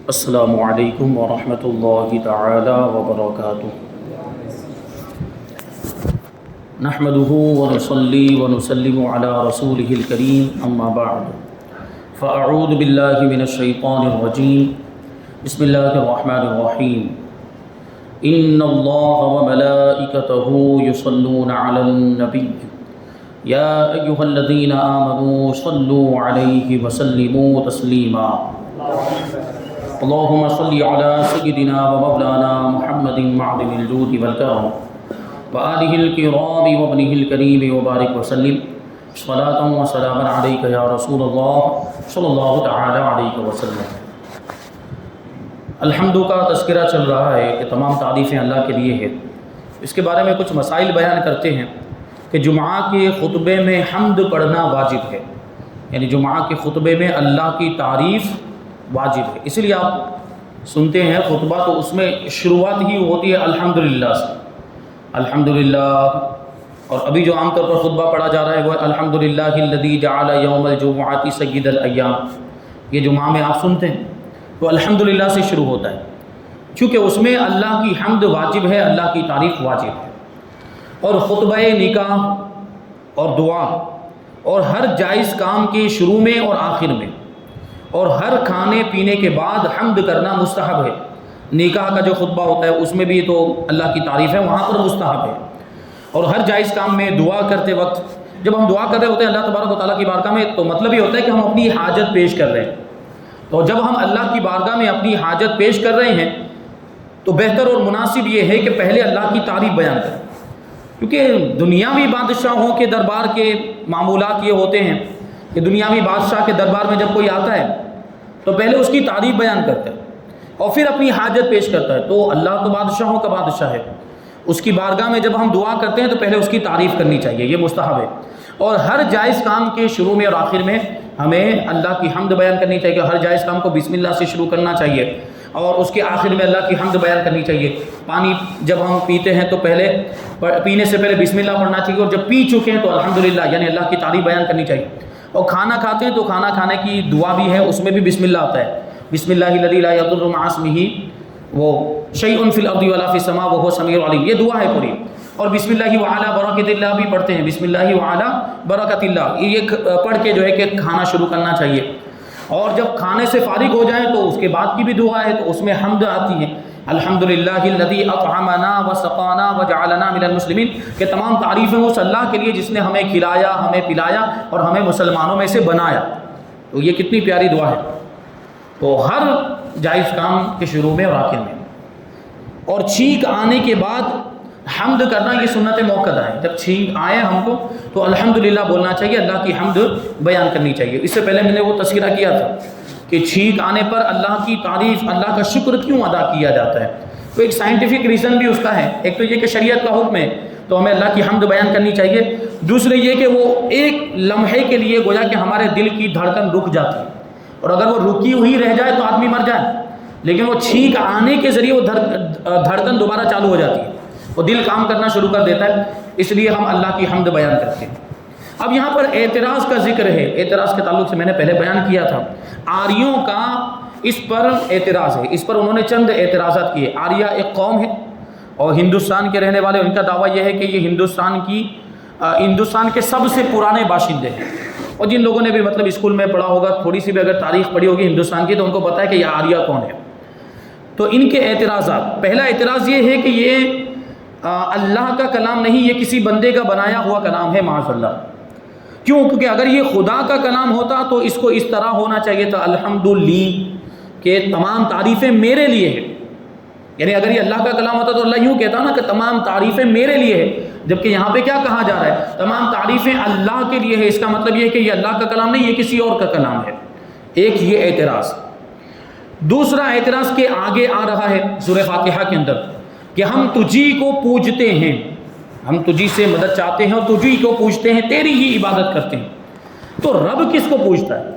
السلام علیکم ورحمۃ اللہ تعالی وبرکاتہ۔ نحمده ونصلی ونسلم علی رسوله الکریم، اما بعد فاعوذ باللہ من الشیطان الرجیم، بسم اللہ الرحمن الرحیم۔ ان اللہ وملائکتہ یصلون علی النبی یا ایہا الذین آمنوا صلوا علیہ وسلموا تسلیما۔ اللهم صل على سيدنا ومولانا محمد معدن الجود والكرم وآله الكرام وابنه الكريم وبارك وسلم صلاة وسلاما عليك يا رسول الله صلى الله تعالى عليك وسلم۔ الحمد کا تذکرہ چل رہا ہے کہ تمام تعریفیں اللہ کے لیے ہیں۔ اس کے بارے میں کچھ مسائل بیان کرتے ہیں کہ جمعہ کے خطبے میں حمد پڑھنا واجب ہے، یعنی جمعہ کے خطبے میں اللہ کی تعریف واجب ہے۔ اس لیے آپ سنتے ہیں خطبہ تو اس میں شروعات ہی ہوتی ہے الحمدللہ سے، الحمدللہ۔ اور ابھی جو عام طور پر خطبہ پڑھا جا رہا ہے وہ الحمدللہ الذی جعل یوم الجمعۃ سید الایام، یہ جمعہ میں آپ سنتے ہیں تو الحمدللہ سے شروع ہوتا ہے، چونکہ اس میں اللہ کی حمد واجب ہے، اللہ کی تعریف واجب ہے۔ اور خطبہ نکاح اور دعا اور ہر جائز کام کے شروع میں اور آخر میں اور ہر کھانے پینے کے بعد حمد کرنا مستحب ہے۔ نکاح کا جو خطبہ ہوتا ہے اس میں بھی تو اللہ کی تعریف ہے، وہاں پر مستحب ہے۔ اور ہر جائز کام میں دعا کرتے وقت جب ہم دعا کر رہے ہوتے ہیں اللہ تبارک و تعالیٰ کی بارگاہ میں، تو مطلب یہ ہوتا ہے کہ ہم اپنی حاجت پیش کر رہے ہیں۔ تو جب ہم اللہ کی بارگاہ میں اپنی حاجت پیش کر رہے ہیں تو بہتر اور مناسب یہ ہے کہ پہلے اللہ کی تعریف بیان کریں، کیونکہ دنیاوی بادشاہوں کے دربار کے معمولات یہ ہوتے ہیں کہ دنیاوی بادشاہ کے دربار میں جب کوئی آتا ہے تو پہلے اس کی تعریف بیان کرتا ہے اور پھر اپنی حاجت پیش کرتا ہے۔ تو اللہ تو بادشاہوں کا بادشاہ ہے، اس کی بارگاہ میں جب ہم دعا کرتے ہیں تو پہلے اس کی تعریف کرنی چاہیے، یہ مستحب ہے۔ اور ہر جائز کام کے شروع میں اور آخر میں ہمیں اللہ کی حمد بیان کرنی چاہیے، ہر جائز کام کو بسم اللہ سے شروع کرنا چاہیے اور اس کے آخر میں اللہ کی حمد بیان کرنی چاہیے۔ پانی جب ہم پیتے ہیں تو پینے سے پہلے بسم اللہ پڑھنا چاہیے، اور جب پی چکے ہیں تو الحمدللہ یعنی اللہ کی تعریف بیان کرنی چاہیے۔ اور کھانا کھاتے ہیں تو کھانا کھانے کی دعا بھی ہے، اس میں بھی بسم اللہ آتا ہے، بسم اللہ الذی لا یضر مع اسمہ وہ شیء فی الارض ولا فی السماء وهو السمیع العلیم، یہ دعا ہے پوری۔ اور بسم اللہ وعلی برکۃ اللہ بھی پڑھتے ہیں، بسم اللہ وعلی برکۃ اللہ، یہ پڑھ کے جو ہے کہ کھانا شروع کرنا چاہیے۔ اور جب کھانے سے فارغ ہو جائیں تو اس کے بعد کی بھی دعا ہے، تو اس میں حمد آتی ہے، الحمدللہ الذی اطعمنا وسقانا وجعلنا من المسلمین، کہ تمام تعریفیں اس اللہ کے لیے جس نے ہمیں کھلایا، ہمیں پلایا اور ہمیں مسلمانوں میں سے بنایا۔ تو یہ کتنی پیاری دعا ہے۔ تو ہر جائز کام کے شروع میں اور آخر میں، اور چھینک آنے کے بعد حمد کرنا یہ سنت موقدہ ہے۔ جب چھینک آئے ہم کو تو الحمدللہ بولنا چاہیے، اللہ کی حمد بیان کرنی چاہیے۔ اس سے پہلے میں نے وہ تذکرہ کیا تھا کہ چھینک آنے پر اللہ کی تعریف، اللہ کا شکر کیوں ادا کیا جاتا ہے، تو ایک سائنٹیفک ریزن بھی اس کا ہے۔ ایک تو یہ کہ شریعت کا حکم ہے تو ہمیں اللہ کی حمد بیان کرنی چاہیے، دوسرے یہ کہ وہ ایک لمحے کے لیے گویا کہ ہمارے دل کی دھڑکن رک جاتی ہے، اور اگر وہ رکی ہوئی رہ جائے تو آدمی مر جائے، لیکن وہ چھینک آنے کے ذریعے وہ دھڑکن دوبارہ چالو ہو جاتی ہے، وہ دل کام کرنا شروع کر دیتا ہے، اس لیے ہم اللہ کی حمد بیان کرتے ہیں۔ اب یہاں پر اعتراض کا ذکر ہے، اعتراض کے تعلق سے میں نے پہلے بیان کیا تھا، آریوں کا اس پر اعتراض ہے، اس پر انہوں نے چند اعتراضات کیے۔ آریہ ایک قوم ہے اور ہندوستان کے رہنے والے، ان کا دعویٰ یہ ہے کہ یہ ہندوستان کے سب سے پرانے باشندے ہیں، اور جن لوگوں نے بھی مطلب اسکول میں پڑھا ہوگا، تھوڑی سی بھی اگر تاریخ پڑھی ہوگی ہندوستان کی، تو ان کو پتہ ہے کہ یہ آریہ کون ہے۔ تو ان کے اعتراضات، پہلا اعتراض یہ ہے کہ یہ اللہ کا کلام نہیں، یہ کسی بندے کا بنایا ہوا کلام ہے، معاذ اللہ۔ کیوں؟ کیونکہ اگر یہ خدا کا کلام ہوتا تو اس کو اس طرح ہونا چاہیے تھا، الحمدللہ، کہ تمام تعریفیں میرے لیے ہیں، یعنی اگر یہ اللہ کا کلام ہوتا تو اللہ یوں کہتا نا کہ تمام تعریفیں میرے لیے ہے، جبکہ یہاں پہ کیا کہا جا رہا ہے، تمام تعریفیں اللہ کے لیے ہے۔ اس کا مطلب یہ ہے کہ یہ اللہ کا کلام نہیں، یہ کسی اور کا کلام ہے۔ ایک یہ اعتراض۔ دوسرا اعتراض کے آگے آ رہا ہے سورہ فاتحہ کے اندر کہ ہم تجھی کو پوجتے ہیں، ہم تجھی سے مدد چاہتے ہیں اور تجھی کو پوجتے ہیں، تیری ہی عبادت کرتے ہیں۔ تو رب کس کو پوجتا ہے؟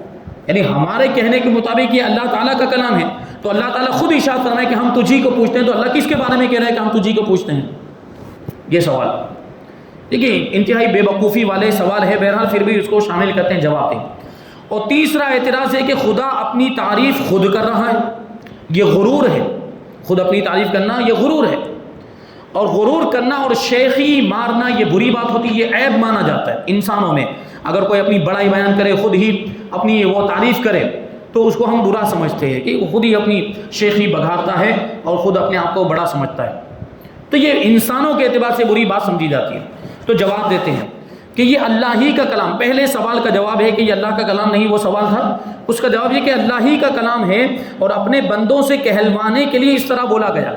یعنی ہمارے کہنے کے مطابق یہ اللہ تعالیٰ کا کلام ہے، تو اللہ تعالیٰ خود ارشاد فرمائے کہ ہم تجھی کو پوجتے ہیں، تو اللہ کس کے بارے میں کہہ رہا ہے کہ ہم تجھی کو پوجتے ہیں؟ یہ سوال دیکھیے انتہائی بے وقوفی والے سوال ہے، بہرحال پھر بھی اس کو شامل کرتے ہیں، جواب دیں۔ اور تیسرا اعتراض ہے کہ خدا اپنی تعریف خود کر رہا ہے، یہ غرور ہے، خود اپنی تعریف کرنا یہ غرور ہے، اور غرور کرنا اور شیخی مارنا یہ بری بات ہوتی ہے، یہ عیب مانا جاتا ہے انسانوں میں۔ اگر کوئی اپنی بڑائی بیان کرے، خود ہی اپنی وہ تعریف کرے، تو اس کو ہم برا سمجھتے ہیں کہ وہ خود ہی اپنی شیخی بگھارتا ہے اور خود اپنے آپ کو بڑا سمجھتا ہے، تو یہ انسانوں کے اعتبار سے بری بات سمجھی جاتی ہے۔ تو جواب دیتے ہیں کہ یہ اللہ ہی کا کلام، پہلے سوال کا جواب ہے کہ یہ اللہ کا کلام نہیں، وہ سوال تھا، اس کا جواب یہ کہ اللہ ہی کا کلام ہے اور اپنے بندوں سے کہلوانے کے لیے اس طرح بولا گیا،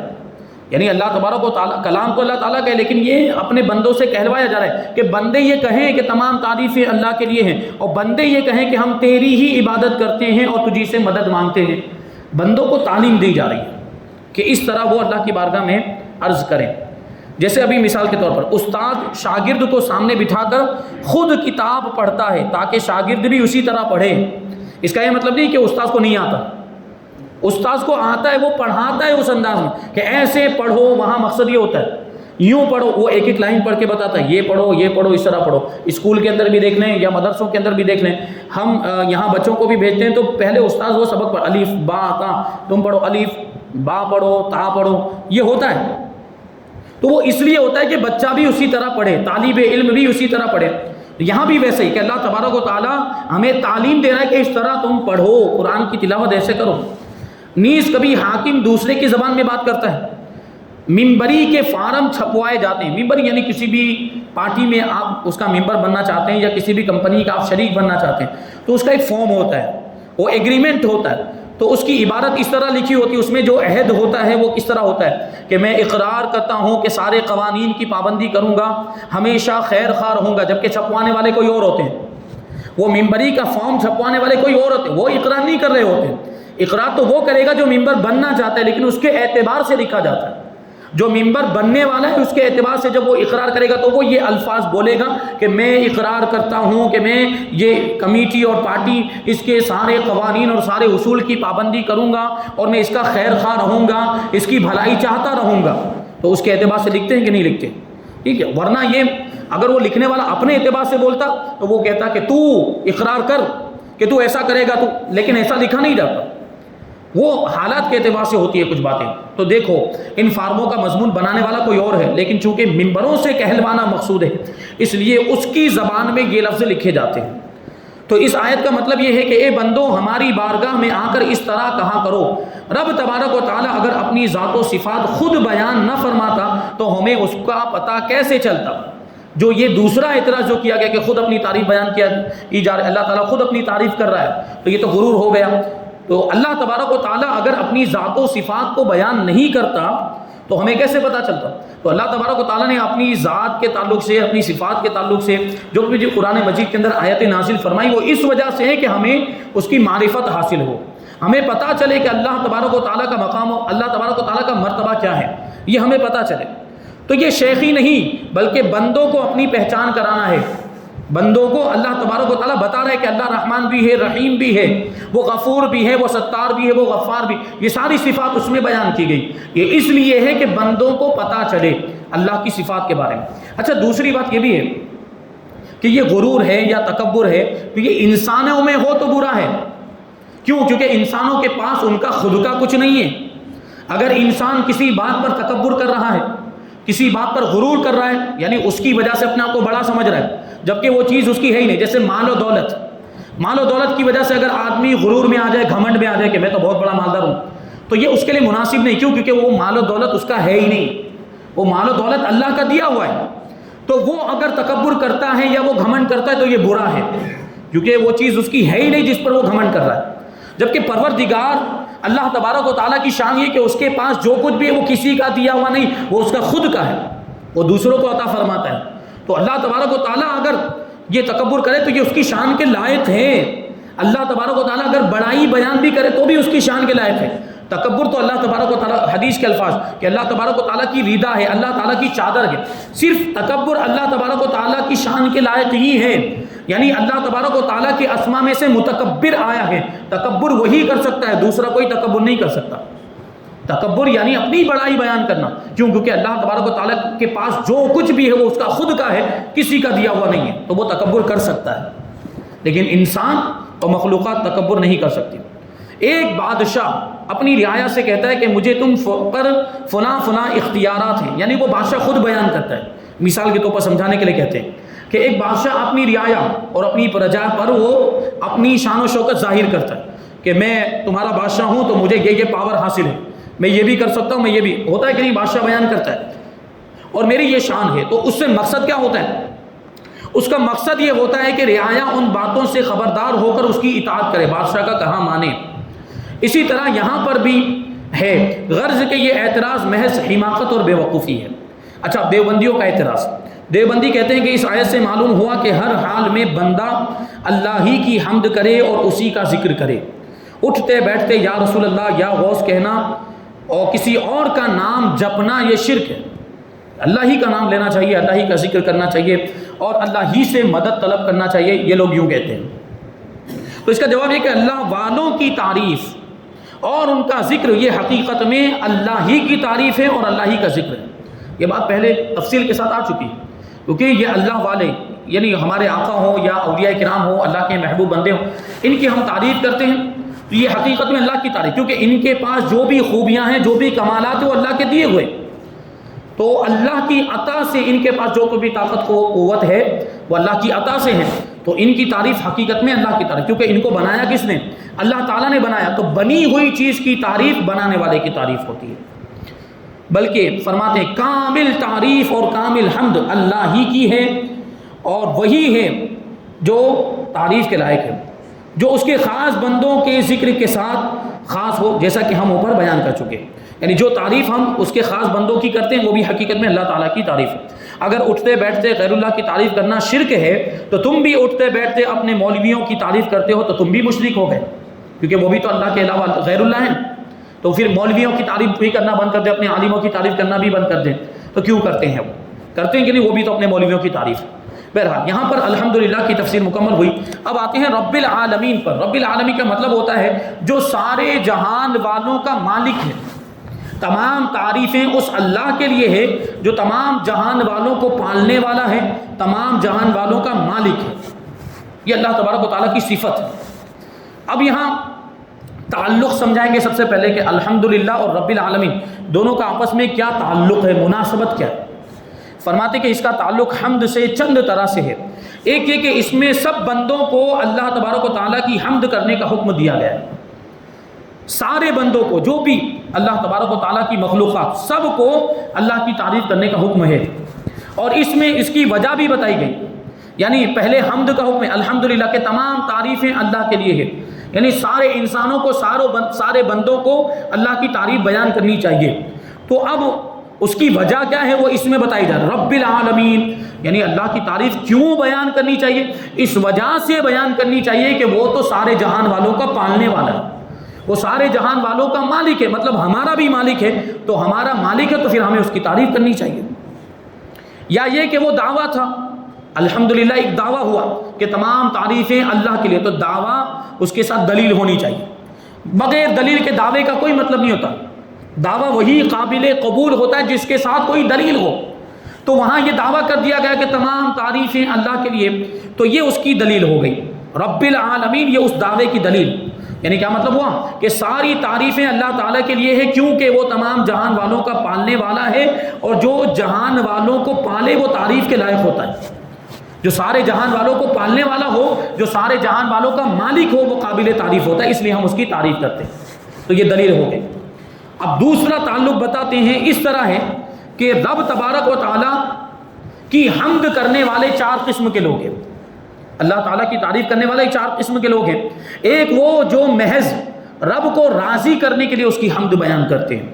یعنی اللہ تبارک و تعالیٰ، کلام تو اللہ تعالیٰ کا ہے لیکن یہ اپنے بندوں سے کہلوایا جا رہا ہے کہ بندے یہ کہیں کہ تمام تعریفیں اللہ کے لیے ہیں، اور بندے یہ کہیں کہ ہم تیری ہی عبادت کرتے ہیں اور تجھی سے مدد مانگتے ہیں۔ بندوں کو تعلیم دی جا رہی ہے کہ اس طرح وہ اللہ کی بارگاہ میں عرض کریں۔ جیسے ابھی مثال کے طور پر استاد شاگرد کو سامنے بٹھا کر خود کتاب پڑھتا ہے تاکہ شاگرد بھی اسی طرح پڑھے۔ اس کا یہ مطلب نہیں کہ استاد کو نہیں آتا، استاذ کو آتا ہے، وہ پڑھاتا ہے اس انداز میں کہ ایسے پڑھو، وہاں مقصد یہ ہوتا ہے یوں پڑھو، وہ ایک ایک لائن پڑھ کے بتاتا ہے، یہ پڑھو یہ پڑھو، اس طرح پڑھو۔ اسکول کے اندر بھی دیکھ لیں یا مدرسوں کے اندر بھی دیکھ لیں، ہم یہاں بچوں کو بھی بھیجتے ہیں تو پہلے استاذ وہ سبق پڑھ، الف با تا، تم پڑھو الف با پڑھو تا پڑھو، یہ ہوتا ہے۔ تو وہ اس لیے ہوتا ہے کہ بچہ بھی اسی طرح پڑھے، طالب علم بھی اسی طرح پڑھے۔ یہاں بھی ویسے ہی کہ اللہ تبارک و تعالیٰ ہمیں تعلیم دے رہا ہے کہ اس طرح تم پڑھو، قرآن کی تلاوت ایسے کرو۔ نیز کبھی حاکم دوسرے کی زبان میں بات کرتا ہے، ممبری کے فارم چھپوائے جاتے ہیں۔ ممبر یعنی کسی بھی پارٹی میں آپ اس کا ممبر بننا چاہتے ہیں یا کسی بھی کمپنی کا آپ شریک بننا چاہتے ہیں تو اس کا ایک فارم ہوتا ہے، وہ ایگریمنٹ ہوتا ہے، تو اس کی عبارت اس طرح لکھی ہوتی ہے، اس میں جو عہد ہوتا ہے وہ کس طرح ہوتا ہے کہ میں اقرار کرتا ہوں کہ سارے قوانین کی پابندی کروں گا، ہمیشہ خیر خواہ رہوں گا، جبکہ چھپوانے والے کوئی اور ہوتے ہیں، وہ ممبری کا فارم چھپوانے والے کوئی اور ہوتے ہیں، وہ اقرار نہیں کر رہے ہوتے ہیں۔ اقرار تو وہ کرے گا جو ممبر بننا چاہتا ہے، لیکن اس کے اعتبار سے لکھا جاتا ہے، جو ممبر بننے والا ہے اس کے اعتبار سے جب وہ اقرار کرے گا تو وہ یہ الفاظ بولے گا کہ میں اقرار کرتا ہوں کہ میں یہ کمیٹی اور پارٹی اس کے سارے قوانین اور سارے اصول کی پابندی کروں گا اور میں اس کا خیر خواہ رہوں گا، اس کی بھلائی چاہتا رہوں گا۔ تو اس کے اعتبار سے لکھتے ہیں کہ نہیں لکھتے؟ ٹھیک ہے، ورنہ یہ اگر وہ لکھنے والا اپنے اعتبار سے بولتا تو وہ کہتا کہ تو اقرار کر کہ تو ایسا کرے گا تو، لیکن ایسا لکھا نہیں جاتا، وہ حالات کے اعتبار سے ہوتی ہے کچھ باتیں۔ تو دیکھو ان فارموں کا مضمون بنانے والا کوئی اور ہے، لیکن چونکہ ممبروں سے کہلوانا مقصود ہے اس لیے اس کی زبان میں یہ لفظ لکھے جاتے ہیں۔ تو اس آیت کا مطلب یہ ہے کہ اے بندو ہماری بارگاہ میں آ کر اس طرح کہا کرو۔ رب تبارک و تعالیٰ اگر اپنی ذات و صفات خود بیان نہ فرماتا تو ہمیں اس کا پتہ کیسے چلتا؟ جو یہ دوسرا اعتراض جو کیا گیا کہ خود اپنی تعریف بیان کی جا رہا ہے، اللہ تعالیٰ خود اپنی تعریف کر رہا ہے، تو یہ تو غرور ہو گیا۔ تو اللہ تبارک و تعالیٰ اگر اپنی ذات و صفات کو بیان نہیں کرتا تو ہمیں کیسے پتہ چلتا؟ تو اللہ تبارک و تعالیٰ نے اپنی ذات کے تعلق سے، اپنی صفات کے تعلق سے جو قرآن مجید کے اندر آیت نازل فرمائی وہ اس وجہ سے ہے کہ ہمیں اس کی معرفت حاصل ہو، ہمیں پتہ چلے کہ اللہ تبارک و تعالیٰ کا مقام ہو، اللہ تبارک و تعالیٰ کا مرتبہ کیا ہے، یہ ہمیں پتہ چلے۔ تو یہ شیخی نہیں بلکہ بندوں کو اپنی پہچان کرانا ہے، بندوں کو اللہ تبارک و تعالیٰ بتا رہا ہے کہ اللہ رحمان بھی ہے، رحیم بھی ہے، وہ غفور بھی ہے، وہ ستار بھی ہے، وہ غفار بھی، یہ ساری صفات اس میں بیان کی گئی۔ یہ اس لیے ہے کہ بندوں کو پتہ چلے اللہ کی صفات کے بارے میں۔ اچھا دوسری بات یہ بھی ہے کہ یہ غرور ہے یا تکبر ہے تو یہ انسانوں میں ہو تو برا ہے، کیوں؟ کیونکہ انسانوں کے پاس ان کا خود کا کچھ نہیں ہے۔ اگر انسان کسی بات پر تکبر کر رہا ہے، کسی بات پر غرور کر رہا ہے، یعنی اس کی وجہ سے اپنے آپ کو بڑا سمجھ رہا ہے جبکہ وہ چیز اس کی ہے ہی نہیں، جیسے مال و دولت، مال و دولت کی وجہ سے اگر آدمی غرور میں آ جائے، گھمنڈ میں آ جائے کہ میں تو بہت بڑا مالدار ہوں، تو یہ اس کے لیے مناسب نہیں، کیوں؟ کیونکہ وہ مال و دولت اس کا ہے ہی نہیں، وہ مال و دولت اللہ کا دیا ہوا ہے۔ تو وہ اگر تکبر کرتا ہے یا وہ گھمنڈ کرتا ہے تو یہ برا ہے، کیونکہ وہ چیز اس کی ہے ہی نہیں جس پر وہ گھمنڈ کر رہا ہے۔ جبکہ پروردگار اللہ تبارک و تعالیٰ کی شان یہ کہ اس کے پاس جو کچھ بھی ہے وہ کسی کا دیا ہوا نہیں، وہ اس کا خود کا ہے، وہ دوسروں کو عطا فرماتا ہے۔ تو اللہ تبارک و تعالیٰ اگر یہ تکبر کرے تو یہ اس کی شان کے لائق ہے۔ اللہ تبارک و تعالیٰ اگر بڑائی بیان بھی کرے تو بھی اس کی شان کے لائق ہے۔ تکبر تو اللہ تبارک و تعالیٰ، حدیث کے الفاظ کہ اللہ تبارک و تعالیٰ کی رضا ہے، اللہ تعالیٰ کی چادر ہے، صرف تکبر اللہ تبارک و تعالیٰ کی شان کے لائق ہی ہے، یعنی اللہ تبارک و تعالیٰ کے اسما میں سے متکبر آیا ہے، تکبر وہی کر سکتا ہے، دوسرا کوئی تکبر نہیں کر سکتا۔ تکبر یعنی اپنی بڑائی بیان کرنا، کیوں؟ کیونکہ اللہ تبارک و تعالیٰ کے پاس جو کچھ بھی ہے وہ اس کا خود کا ہے، کسی کا دیا ہوا نہیں ہے، تو وہ تکبر کر سکتا ہے، لیکن انسان اور مخلوقات تکبر نہیں کر سکتی۔ ایک بادشاہ اپنی رعایا سے کہتا ہے کہ مجھے تم پر فلاں فلاں اختیارات ہیں، یعنی وہ بادشاہ خود بیان کرتا ہے، مثال کے طور پر سمجھانے کے لیے کہتے ہیں کہ ایک بادشاہ اپنی رعایا اور اپنی پرجا پر وہ اپنی شان و شوکت ظاہر کرتا ہے کہ میں تمہارا بادشاہ ہوں تو مجھے یہ پاور حاصل ہے، میں یہ بھی کر سکتا ہوں، میں یہ بھی، ہوتا ہے کہ نہیں بادشاہ بیان کرتا ہے اور میری یہ شان ہے، تو اس سے مقصد کیا ہوتا ہے؟ اس کا مقصد یہ ہوتا ہے کہ رعایا ان باتوں سے خبردار ہو کر اس کی اطاعت کرے، بادشاہ کا کہا مانے۔ اسی طرح یہاں پر بھی ہے غرض کہ یہ اعتراض محض حماقت اور بے وقوفی ہے۔ اچھا، دیوبندیوں کا اعتراض، دیوبندی کہتے ہیں کہ اس آیت سے معلوم ہوا کہ ہر حال میں بندہ اللہ ہی کی حمد کرے اور اسی کا ذکر کرے، اٹھتے بیٹھتے یا رسول اللہ یا غوث کہنا اور کسی اور کا نام جپنا یہ شرک ہے، اللہ ہی کا نام لینا چاہیے، اللہ ہی کا ذکر کرنا چاہیے اور اللہ ہی سے مدد طلب کرنا چاہیے، یہ لوگ یوں کہتے ہیں۔ تو اس کا جواب یہ کہ اللہ والوں کی تعریف اور ان کا ذکر یہ حقیقت میں اللہ ہی کی تعریف ہے اور اللہ ہی کا ذکر ہے۔ یہ بات پہلے تفصیل کے ساتھ آ چکی، کیونکہ یہ اللہ والے یعنی ہمارے آقا ہوں یا اولیاء کرام ہوں، اللہ کے محبوب بندے ہوں، ان کی ہم تعریف کرتے ہیں تو یہ حقیقت میں اللہ کی تعریف، کیونکہ ان کے پاس جو بھی خوبیاں ہیں، جو بھی کمالات ہیں وہ اللہ کے دیے ہوئے، تو اللہ کی عطا سے ان کے پاس جو بھی طاقت و قوت ہے وہ اللہ کی عطا سے ہے، تو ان کی تعریف حقیقت میں اللہ کی تعریف، کیونکہ ان کو بنایا کس نے؟ اللہ تعالیٰ نے بنایا، تو بنی ہوئی چیز کی تعریف بنانے والے کی تعریف ہوتی ہے۔ بلکہ فرماتے ہیں کامل تعریف اور کامل حمد اللہ ہی کی ہے اور وہی ہے جو تعریف کے لائق ہے، جو اس کے خاص بندوں کے ذکر کے ساتھ خاص ہو، جیسا کہ ہم اوپر بیان کر چکے، یعنی جو تعریف ہم اس کے خاص بندوں کی کرتے ہیں وہ بھی حقیقت میں اللہ تعالیٰ کی تعریف ہے۔ اگر اٹھتے بیٹھتے غیر اللہ کی تعریف کرنا شرک ہے تو تم بھی اٹھتے بیٹھتے اپنے مولویوں کی تعریف کرتے ہو تو تم بھی مشرک ہو گئے، کیونکہ وہ بھی تو اللہ کے علاوہ غیر اللہ ہیں، تو پھر مولویوں کی تعریف بھی کرنا بند کر دیں، اپنے عالموں کی تعریف کرنا بھی بند کر دیں، تو کیوں کرتے ہیں؟ وہ کرتے ہیں کہ نہیں، وہ بھی تو اپنے مولویوں کی تعریف۔ بہرحال یہاں پر الحمدللہ کی تفسیر مکمل ہوئی، اب آتے ہیں رب العالمین پر۔ رب العالمین کا مطلب ہوتا ہے جو سارے جہان والوں کا مالک ہے، تمام تعریفیں اس اللہ کے لیے ہے جو تمام جہان والوں کو پالنے والا ہے، تمام جہان والوں کا مالک ہے، یہ اللہ تبارک و تعالیٰ کی صفت ہے۔ اب یہاں تعلق سمجھائیں گے سب سے پہلے کہ الحمدللہ اور رب العالمین دونوں کا آپس میں کیا تعلق ہے، مناسبت کیا ہے۔ فرماتے کہ اس کا تعلق حمد سے چند طرح سے ہے۔ ایک یہ کہ اس میں سب بندوں کو اللہ تبارک و تعالیٰ کی حمد کرنے کا حکم دیا گیا ہے، سارے بندوں کو، جو بھی اللہ تبارک و تعالیٰ کی مخلوقات، سب کو اللہ کی تعریف کرنے کا حکم ہے، اور اس میں اس کی وجہ بھی بتائی گئی، یعنی پہلے حمد کا حکم ہے الحمدللہ کہ تمام تعریفیں اللہ کے لیے ہے، یعنی سارے انسانوں کو، سارے بندوں کو اللہ کی تعریف بیان کرنی چاہیے۔ تو اب اس کی وجہ کیا ہے وہ اس میں بتائی جا رہی ہے، رب العالمین، یعنی اللہ کی تعریف کیوں بیان کرنی چاہیے؟ اس وجہ سے بیان کرنی چاہیے کہ وہ تو سارے جہان والوں کا پالنے والا ہے، وہ سارے جہان والوں کا مالک ہے، مطلب ہمارا بھی مالک ہے، تو ہمارا مالک ہے تو پھر ہمیں اس کی تعریف کرنی چاہیے۔ یا یہ کہ وہ دعویٰ تھا، الحمدللہ ایک دعویٰ ہوا کہ تمام تعریفیں اللہ کے لیے، تو دعویٰ اس کے ساتھ دلیل ہونی چاہیے، بغیر دلیل کے دعوے کا کوئی مطلب نہیں ہوتا، دعویٰ وہی قابل قبول ہوتا ہے جس کے ساتھ کوئی دلیل ہو۔ تو وہاں یہ دعویٰ کر دیا گیا کہ تمام تعریفیں اللہ کے لیے، تو یہ اس کی دلیل ہو گئی، رب العالمین یہ اس دعوے کی دلیل، یعنی کیا مطلب ہوا کہ ساری تعریفیں اللہ تعالیٰ کے لیے ہے کیونکہ وہ تمام جہان والوں کا پالنے والا ہے، اور جو جہان والوں کو پالے وہ تعریف کے لائق ہوتا ہے، جو سارے جہان والوں کو پالنے والا ہو، جو سارے جہان والوں کا مالک ہو، وہ قابل تعریف ہوتا ہے، اس لیے ہم اس کی تعریف کرتے ہیں، تو یہ دلیل ہو گئی۔ اب دوسرا تعلق بتاتے ہیں، اس طرح ہے کہ رب تبارک و تعالیٰ کی حمد کرنے والے 4 قسم کے لوگ ہیں، اللہ تعالیٰ کی تعریف کرنے والے 4 قسم کے لوگ ہیں۔ ایک وہ جو محض رب کو راضی کرنے کے لیے اس کی حمد بیان کرتے ہیں،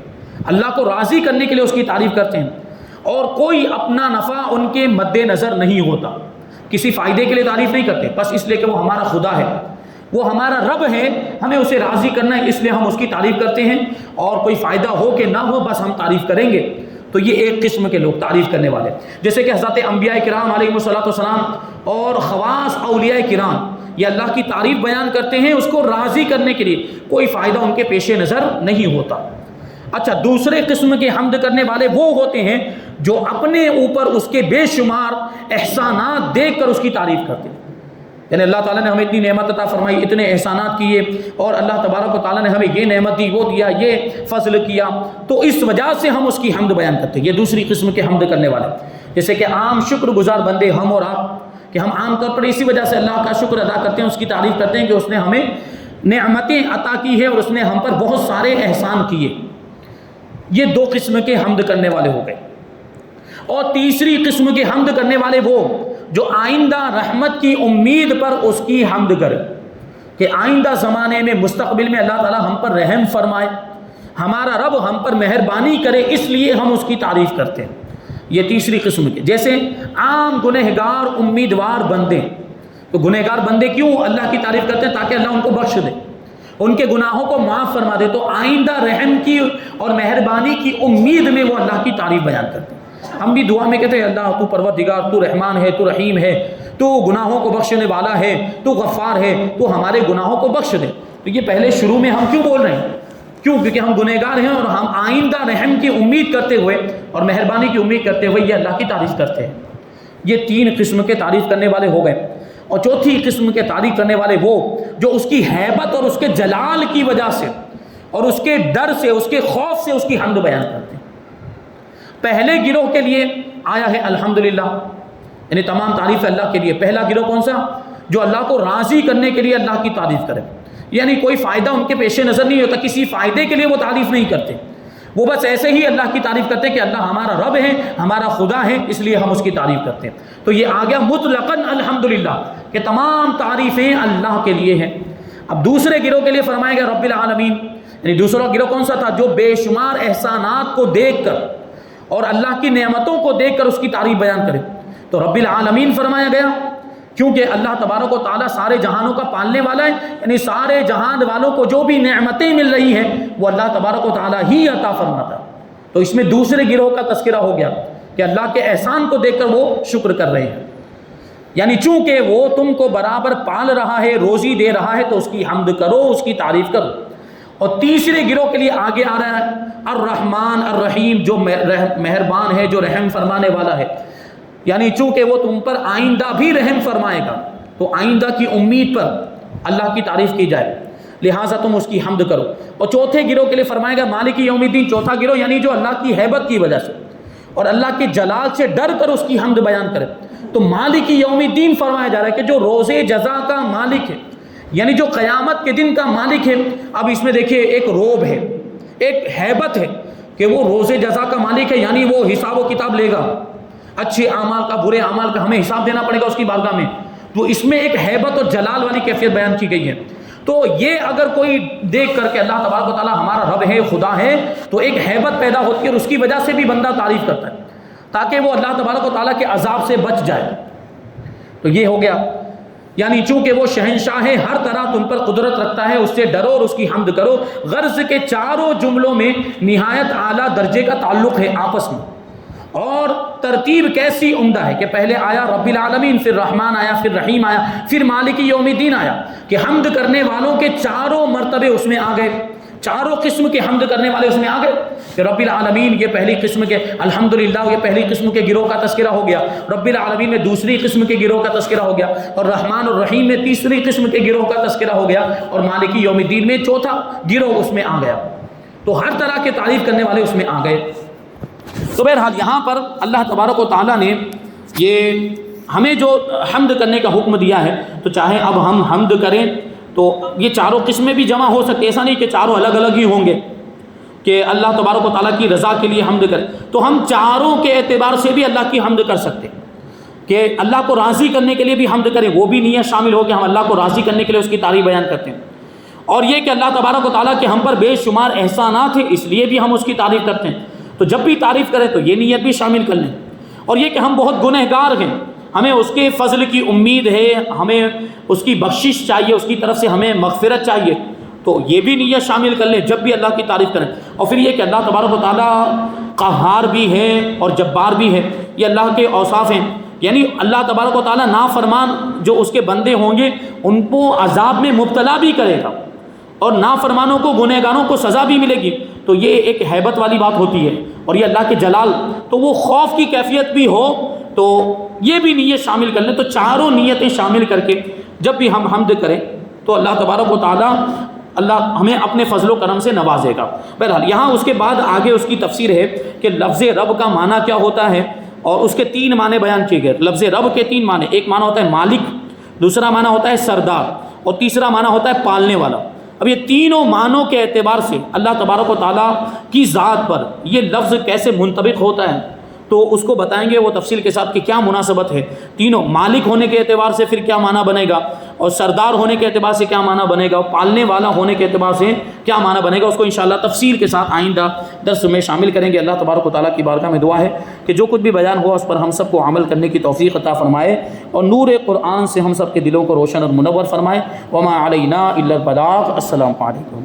اللہ کو راضی کرنے کے لیے اس کی تعریف کرتے ہیں، اور کوئی اپنا نفع ان کے مد نظر نہیں ہوتا، کسی فائدے کے لیے تعریف نہیں کرتے، بس اس لیے کہ وہ ہمارا خدا ہے، وہ ہمارا رب ہے، ہمیں اسے راضی کرنا ہے، اس لیے ہم اس کی تعریف کرتے ہیں، اور کوئی فائدہ ہو کہ نہ ہو بس ہم تعریف کریں گے۔ تو یہ ایک قسم کے لوگ تعریف کرنے والے، جیسے کہ حضرت انبیاء کرام علیہ السلام اور خواص اولیاء کرام، یہ اللہ کی تعریف بیان کرتے ہیں اس کو راضی کرنے کے لیے، کوئی فائدہ ان کے پیش نظر نہیں ہوتا۔ اچھا، دوسرے قسم کے حمد کرنے والے وہ ہوتے ہیں جو اپنے اوپر اس کے بے شمار احسانات دیکھ کر اس کی تعریف کرتے ہیں، یعنی اللہ تعالیٰ نے ہمیں اتنی نعمت عطا فرمائی، اتنے احسانات کیے، اور اللہ تبارک و تعالیٰ نے ہمیں یہ نعمت دی، وہ دیا، یہ فضل کیا، تو اس وجہ سے ہم اس کی حمد بیان کرتے ہیں۔ یہ دوسری قسم کے حمد کرنے والے، جیسے کہ عام شکر گزار بندے ہم اور آپ، کہ ہم عام طور پر اسی وجہ سے اللہ کا شکر ادا کرتے ہیں، اس کی تعریف کرتے ہیں کہ اس نے ہمیں نعمتیں عطا کی ہے اور اس نے ہم پر بہت سارے احسان کیے۔ یہ دو قسم کے حمد کرنے والے ہو گئے۔ اور تیسری قسم کے حمد کرنے والے وہ جو آئندہ رحمت کی امید پر اس کی حمد کرے، کہ آئندہ زمانے میں مستقبل میں اللہ تعالیٰ ہم پر رحم فرمائے، ہمارا رب ہم پر مہربانی کرے، اس لیے ہم اس کی تعریف کرتے ہیں۔ یہ تیسری قسم کے، جیسے عام گنہگار امیدوار بندے، تو گنہگار بندے کیوں اللہ کی تعریف کرتے ہیں؟ تاکہ اللہ ان کو بخش دے، ان کے گناہوں کو معاف فرما دے، تو آئندہ رحم کی اور مہربانی کی امید میں وہ اللہ کی تعریف بیان کرتے ہیں۔ ہم بھی دعا میں کہتے ہیں اللہ تو پروردگار، تو رحمان ہے، تو رحیم ہے، تو گناہوں کو بخشنے والا ہے، تو غفار ہے، تو ہمارے گناہوں کو بخش دے۔ تو یہ پہلے شروع میں ہم کیوں بول رہے ہیں؟ کیوں؟ کیونکہ ہم گنہگار ہیں اور ہم آئندہ رحم کی امید کرتے ہوئے اور مہربانی کی امید کرتے ہوئے یہ اللہ کی تعریف کرتے ہیں۔ یہ تین قسم کے تعریف کرنے والے ہو گئے۔ اور چوتھی قسم کے تعریف کرنے والے وہ جو اس کی ہیبت اور اس کے جلال کی وجہ سے اور اس کے ڈر سے، اس کے خوف سے اس کی حمد بیان کرتے ہیں۔ پہلے گروہ کے لیے آیا ہے الحمدللہ، یعنی تمام تعریف اللہ کے لیے۔ پہلا گروہ کون سا؟ جو اللہ کو راضی کرنے کے لیے اللہ کی تعریف کرے، یعنی کوئی فائدہ ان کے پیش نظر نہیں ہوتا، کسی فائدے کے لیے وہ تعریف نہیں کرتے، وہ بس ایسے ہی اللہ کی تعریف کرتے ہیں کہ اللہ ہمارا رب ہے، ہمارا خدا ہے، اس لیے ہم اس کی تعریف کرتے ہیں۔ تو یہ آ گیا مطلقاً الحمدللہ، کہ تمام تعریفیں اللہ کے لیے ہیں۔ اب دوسرے گروہ کے لیے فرمایا گیا رب العالمین، یعنی دوسرا گروہ کون سا تھا؟ جو بے شمار احسانات کو دیکھ کر اور اللہ کی نعمتوں کو دیکھ کر اس کی تعریف بیان کرے، تو رب العالمین فرمایا گیا، کیونکہ اللہ تبارک و تعالیٰ سارے جہانوں کا پالنے والا ہے، یعنی سارے جہان والوں کو جو بھی نعمتیں مل رہی ہیں وہ اللہ تبارک و تعالیٰ ہی عطا فرماتا ہے۔ تو اس میں دوسرے گروہ کا تذکرہ ہو گیا کہ اللہ کے احسان کو دیکھ کر وہ شکر کر رہے ہیں، یعنی چونکہ وہ تم کو برابر پال رہا ہے، روزی دے رہا ہے، تو اس کی حمد کرو، اس کی تعریف کرو۔ اور تیسرے گروہ کے لیے آگے آ رہا ہے الرحمن الرحیم، جو مہربان ہے، جو رحم فرمانے والا ہے، یعنی چونکہ وہ تم پر آئندہ بھی رحم فرمائے گا، تو آئندہ کی امید پر اللہ کی تعریف کی جائے، لہٰذا تم اس کی حمد کرو۔ اور چوتھے گروہ کے لیے فرمائے گا مالک یوم الدین، چوتھا گروہ یعنی جو اللہ کی ہیبت کی وجہ سے اور اللہ کے جلال سے ڈر کر اس کی حمد بیان کرے۔ تو مالک یوم الدین فرمایا جا رہا ہے کہ جو روز جزا کا مالک ہے، یعنی جو قیامت کے دن کا مالک ہے۔ اب اس میں دیکھیے ایک روب ہے، ایک ہیبت ہے کہ وہ روز جزا کا مالک ہے، یعنی وہ حساب و کتاب لے گا، اچھے اعمال کا، برے اعمال کا ہمیں حساب دینا پڑے گا اس کی بارگاہ میں۔ تو اس میں ایک ہیبت اور جلال والی کیفیت بیان کی گئی ہے۔ تو یہ اگر کوئی دیکھ کر کے اللہ تبارک و تعالیٰ ہمارا رب ہے، خدا ہے، تو ایک ہیبت پیدا ہوتی ہے اور اس کی وجہ سے بھی بندہ تعریف کرتا ہے تاکہ وہ اللہ تبارک و تعالیٰ کے عذاب سے بچ جائے۔ تو یہ ہو گیا، یعنی چونکہ وہ شہنشاہ ہے، ہر طرح تم پر قدرت رکھتا ہے، اس سے ڈرو اور اس کی حمد کرو۔ غرض کے چاروں جملوں میں نہایت اعلیٰ درجے کا تعلق ہے آپس میں، اور ترتیب کیسی عمدہ ہے کہ پہلے آیا رب العالمین، پھر رحمان آیا، پھر رحیم آیا، پھر مالک یوم الدین آیا، کہ حمد کرنے والوں کے چاروں مرتبے اس میں آ گئے، چاروں قسم کے حمد کرنے والے اس میں آ گئے۔ کہ رب العالمین یہ پہلی قسم کے، الحمدللہ یہ پہلی قسم کے گروہ کا تذکرہ ہو گیا، رب العالمین میں دوسری قسم کے گروہ کا تذکرہ ہو گیا، اور رحمان اور رحیم میں تیسری قسم کے گروہ کا تذکرہ ہو گیا، اور مالک یوم الدین میں چوتھا گروہ اس میں آ گیا۔ تو ہر طرح کے تعریف کرنے والے اس میں آ گئے۔ تو بہرحال یہاں پر اللہ تبارک و تعالیٰ نے یہ ہمیں جو حمد کرنے کا حکم دیا ہے، تو چاہے اب ہم حمد کریں تو یہ چاروں قسمیں بھی جمع ہو سکتے، ایسا نہیں کہ چاروں الگ الگ ہی ہوں گے کہ اللہ تبارک و تعالیٰ کی رضا کے لیے حمد کریں، تو ہم چاروں کے اعتبار سے بھی اللہ کی حمد کر سکتے کہ اللہ کو راضی کرنے کے لیے بھی حمد کریں، وہ بھی نیت شامل ہو کہ ہم اللہ کو راضی کرنے کے لیے اس کی تعریف بیان کرتے ہیں، اور یہ کہ اللہ تبارک و تعالیٰ کے ہم پر بے شمار احسانات ہیں، اس لیے بھی ہم اس کی تعریف کرتے ہیں، تو جب بھی تعریف کریں تو یہ نیت بھی شامل کر لیں، اور یہ کہ ہم بہت گنہگار ہیں، ہمیں اس کے فضل کی امید ہے، ہمیں اس کی بخشش چاہیے، اس کی طرف سے ہمیں مغفرت چاہیے، تو یہ بھی نیت شامل کر لیں جب بھی اللہ کی تعریف کریں۔ اور پھر یہ کہ اللہ تبارک و تعالیٰ قہار بھی ہے اور جبار بھی ہے، یہ اللہ کے اوصاف ہیں، یعنی اللہ تبارک و تعالیٰ نافرمان جو اس کے بندے ہوں گے ان کو عذاب میں مبتلا بھی کرے گا، اور نافرمانوں کو، گنہگاروں کو سزا بھی ملے گی، تو یہ ایک ہیبت والی بات ہوتی ہے، اور یہ اللہ کے جلال، تو وہ خوف کی کیفیت بھی ہو تو یہ بھی نیت شامل کر لیں۔ تو چاروں نیتیں شامل کر کے جب بھی ہم حمد کریں تو اللہ تبارک و تعالیٰ اللہ ہمیں اپنے فضل و کرم سے نوازے گا۔ بہرحال یہاں اس کے بعد آگے اس کی تفسیر ہے کہ لفظ رب کا معنی کیا ہوتا ہے، اور اس کے 3 معنی بیان کیے گئے۔ لفظ رب کے 3 معنی، ایک معنی ہوتا ہے مالک، دوسرا معنی ہوتا ہے سردار، اور تیسرا معنی ہوتا ہے پالنے والا۔ اب یہ تینوں معنوں کے اعتبار سے اللہ تبارک و تعالیٰ کی ذات پر یہ لفظ کیسے منطبق ہوتا ہے تو اس کو بتائیں گے وہ تفصیل کے ساتھ کہ کیا مناسبت ہے۔ تینوں مالک ہونے کے اعتبار سے پھر کیا معنی بنے گا، اور سردار ہونے کے اعتبار سے کیا معنی بنے گا، اور پالنے والا ہونے کے اعتبار سے کیا معنی بنے گا، اس کو انشاءاللہ تفصیل کے ساتھ آئندہ درس میں شامل کریں گے۔ اللہ تبارک و تعالیٰ کی بارگاہ میں دعا ہے کہ جو کچھ بھی بیان ہوا اس پر ہم سب کو عمل کرنے کی توفیق عطا فرمائے، اور نور قرآن سے ہم سب کے دلوں کو روشن اور منور فرمائے۔ وما علینا الا البلاغ۔ السلام علیکم۔